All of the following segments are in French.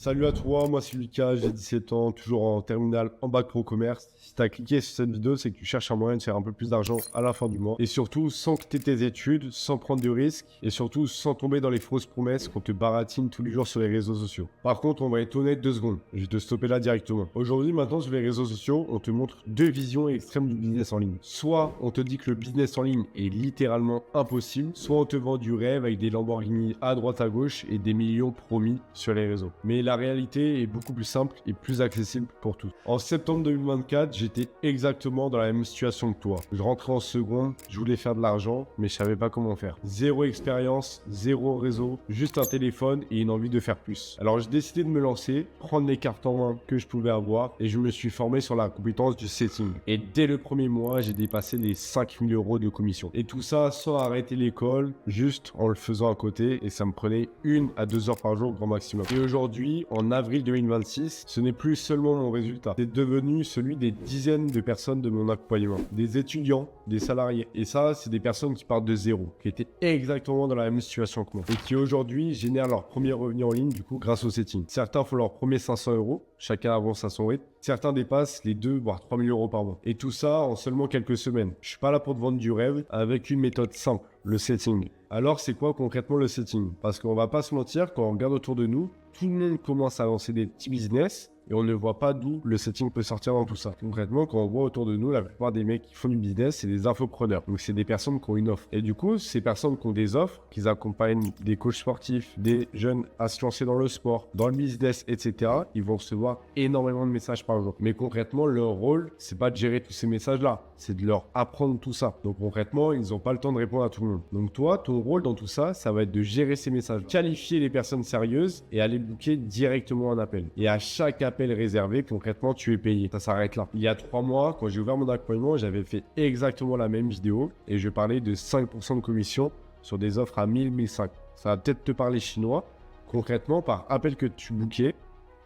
Salut à toi, moi c'est Lucas, j'ai 17 ans, toujours en terminale en bac pro commerce. Si tu as cliqué sur cette vidéo, c'est que tu cherches un moyen de faire un peu plus d'argent à la fin du mois. Et surtout, sans quitter tes études, sans prendre de risques et surtout sans tomber dans les fausses promesses qu'on te baratine tous les jours sur les réseaux sociaux. Par contre, on va être honnête 2 secondes, je vais te stopper là directement. Aujourd'hui, maintenant sur les réseaux sociaux, on te montre deux visions extrêmes du business en ligne. Soit on te dit que le business en ligne est littéralement impossible, soit on te vend du rêve avec des Lamborghini à droite à gauche et des millions promis sur les réseaux. Mais la réalité est beaucoup plus simple et plus accessible pour tous. En septembre 2024, j'étais exactement dans la même situation que toi. Je rentrais en seconde, je voulais faire de l'argent, mais je savais pas comment faire. Zéro expérience, zéro réseau, juste un téléphone et une envie de faire plus. Alors j'ai décidé de me lancer, prendre les cartes en main que je pouvais avoir et je me suis formé sur la compétence du setting. Et dès le premier mois, j'ai dépassé les 5 000 € de commission. Et tout ça sans arrêter l'école, juste en le faisant à côté et ça me prenait 1 à 2 heures par jour grand maximum. Et aujourd'hui, en avril 2026, ce n'est plus seulement mon résultat, c'est devenu celui des dizaines de personnes de mon accompagnement, des étudiants, des salariés. Et ça, c'est des personnes qui partent de zéro, qui étaient exactement dans la même situation que moi et qui aujourd'hui génèrent leur premier revenu en ligne du coup grâce au setting. Certains font leur premier 500 €, chacun avance à son rythme. Certains dépassent les 2 voire 3 000 € par mois. Et tout ça en seulement quelques semaines. Je suis pas là pour te vendre du rêve avec une méthode simple, le setting. Alors c'est quoi concrètement le setting? Parce qu'on va pas se mentir, quand on regarde autour de nous, tout le monde commence à lancer des petits business et on ne voit pas d'où le setting peut sortir dans tout ça. Concrètement, quand on voit autour de nous, la plupart des mecs qui font du business, c'est des infopreneurs. Donc c'est des personnes qui ont une offre. Et du coup, ces personnes qui ont des offres, qu'ils accompagnent des coachs sportifs, des jeunes à se lancer dans le sport, dans le business, etc., ils vont recevoir énormément de messages par jour. Mais concrètement, leur rôle, c'est pas de gérer tous ces messages-là, c'est de leur apprendre tout ça. Donc concrètement, ils n'ont pas le temps de répondre à tout le monde. Donc toi, ton rôle dans tout ça, ça va être de gérer ces messages, qualifier les personnes sérieuses et aller booker directement un appel. Et à chaque appel réservé, concrètement, tu es payé. Ça s'arrête là. Il y a 3 mois, quand j'ai ouvert mon accompagnement, j'avais fait exactement la même vidéo et je parlais de 5% de commission sur des offres à 1000, 1500. Ça va peut-être te parler chinois. Concrètement, par appel que tu bookais,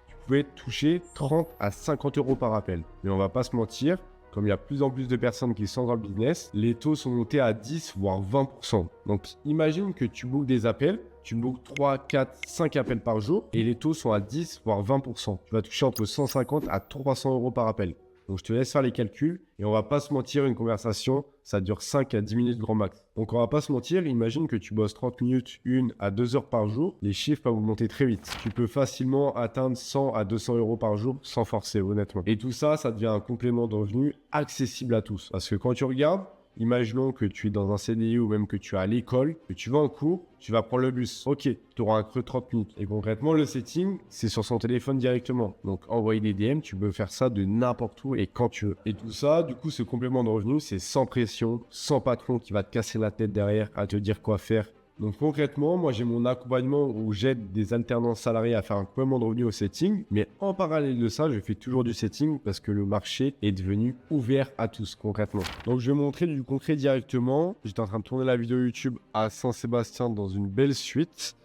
tu pouvais toucher 30 à 50 € par appel. Mais on va pas se mentir, comme il y a de plus en plus de personnes qui sont dans le business, les taux sont montés à 10 voire 20%. Donc imagine que tu bookes des appels, tu bookes 3, 4, 5 appels par jour et les taux sont à 10 voire 20%. Tu vas toucher entre 150 à 300 € par appel. Donc je te laisse faire les calculs et on va pas se mentir, une conversation, ça dure 5 à 10 minutes grand max. Donc on va pas se mentir, imagine que tu bosses 30 minutes, 1 à 2 heures par jour, les chiffres peuvent monter très vite. Tu peux facilement atteindre 100 à 200 € par jour sans forcer honnêtement. Et tout ça, ça devient un complément de revenu accessible à tous. Parce que quand tu regardes, imaginons que tu es dans un CDI ou même que tu es à l'école, que tu vas en cours, tu vas prendre le bus. Ok, tu auras un creux de 30 minutes. Et concrètement, le setting, c'est sur son téléphone directement. Donc, envoyer des DM, tu peux faire ça de n'importe où et quand tu veux. Et tout ça, du coup, ce complément de revenu, c'est sans pression, sans patron qui va te casser la tête derrière à te dire quoi faire. Donc concrètement, moi j'ai mon accompagnement où j'aide des alternants salariés à faire un complément de revenu au setting, mais en parallèle de ça, je fais toujours du setting parce que le marché est devenu ouvert à tous concrètement. Donc je vais montrer du concret directement. J'étais en train de tourner la vidéo YouTube à Saint-Sébastien dans une belle suite.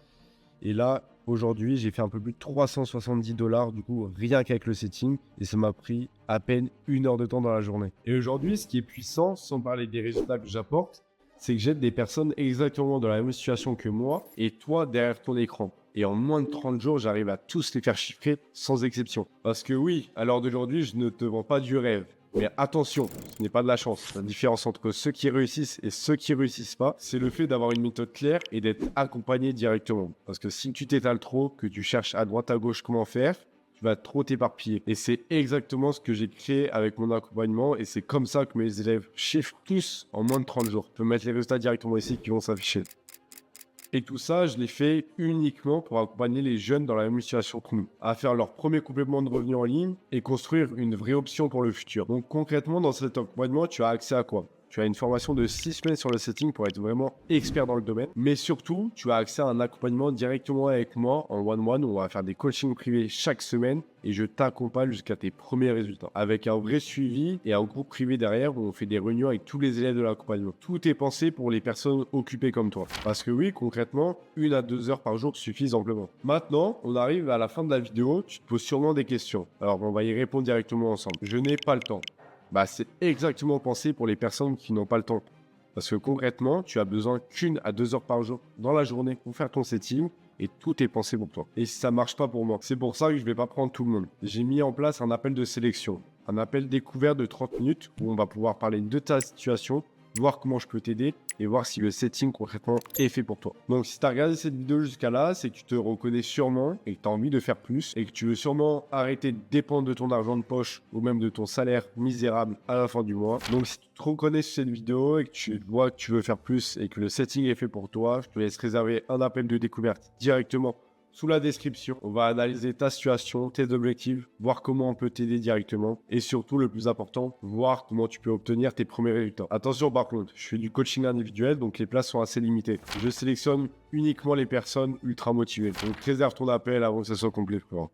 Et là, aujourd'hui, j'ai fait un peu plus de 370 $, du coup, rien qu'avec le setting. Et ça m'a pris à peine 1 heure de temps dans la journée. Et aujourd'hui, ce qui est puissant, sans parler des résultats que j'apporte, c'est que j'aide des personnes exactement dans la même situation que moi et toi derrière ton écran. Et en moins de 30 jours, j'arrive à tous les faire chiffrer sans exception. Parce que oui, à l'heure d'aujourd'hui, je ne te vends pas du rêve. Mais attention, ce n'est pas de la chance. La différence entre ceux qui réussissent et ceux qui réussissent pas, c'est le fait d'avoir une méthode claire et d'être accompagné directement. Parce que si tu t'étales trop, que tu cherches à droite à gauche comment faire, tu vas trop t'éparpiller. Et c'est exactement ce que j'ai créé avec mon accompagnement et c'est comme ça que mes élèves chiffrent tous en moins de 30 jours. Je peux mettre les résultats directement ici qui vont s'afficher. Et tout ça, je l'ai fait uniquement pour accompagner les jeunes dans la même situation que nous, à faire leur premier complément de revenus en ligne et construire une vraie option pour le futur. Donc concrètement, dans cet accompagnement, tu as accès à quoi? Tu as une formation de 6 semaines sur le setting pour être vraiment expert dans le domaine. Mais surtout, tu as accès à un accompagnement directement avec moi en one-one où on va faire des coachings privés chaque semaine et je t'accompagne jusqu'à tes premiers résultats. Avec un vrai suivi et un groupe privé derrière où on fait des réunions avec tous les élèves de l'accompagnement. Tout est pensé pour les personnes occupées comme toi. Parce que oui, concrètement, 1 à 2 heures par jour suffisent amplement. Maintenant, on arrive à la fin de la vidéo. Tu te poses sûrement des questions. Alors, on va y répondre directement ensemble. Je n'ai pas le temps. Bah, c'est exactement pensé pour les personnes qui n'ont pas le temps. Parce que concrètement, tu as besoin qu'1 à 2 heures par jour dans la journée pour faire ton setting et tout est pensé pour toi. Et si ça marche pas pour moi, c'est pour ça que je vais pas prendre tout le monde. J'ai mis en place un appel de sélection, un appel découvert de 30 minutes où on va pouvoir parler de ta situation, voir comment je peux t'aider et voir si le setting concrètement est fait pour toi. Donc si tu as regardé cette vidéo jusqu'à là, c'est que tu te reconnais sûrement et que tu as envie de faire plus et que tu veux sûrement arrêter de dépendre de ton argent de poche ou même de ton salaire misérable à la fin du mois. Donc si tu te reconnais sur cette vidéo et que tu vois que tu veux faire plus et que le setting est fait pour toi, je te laisse réserver un appel de découverte directement sous la description. On va analyser ta situation, tes objectifs, voir comment on peut t'aider directement et surtout, le plus important, voir comment tu peux obtenir tes premiers résultats. Attention par contre, je fais du coaching individuel, donc les places sont assez limitées. Je sélectionne uniquement les personnes ultra motivées. Donc réserve ton appel avant que ça soit complet, frérot.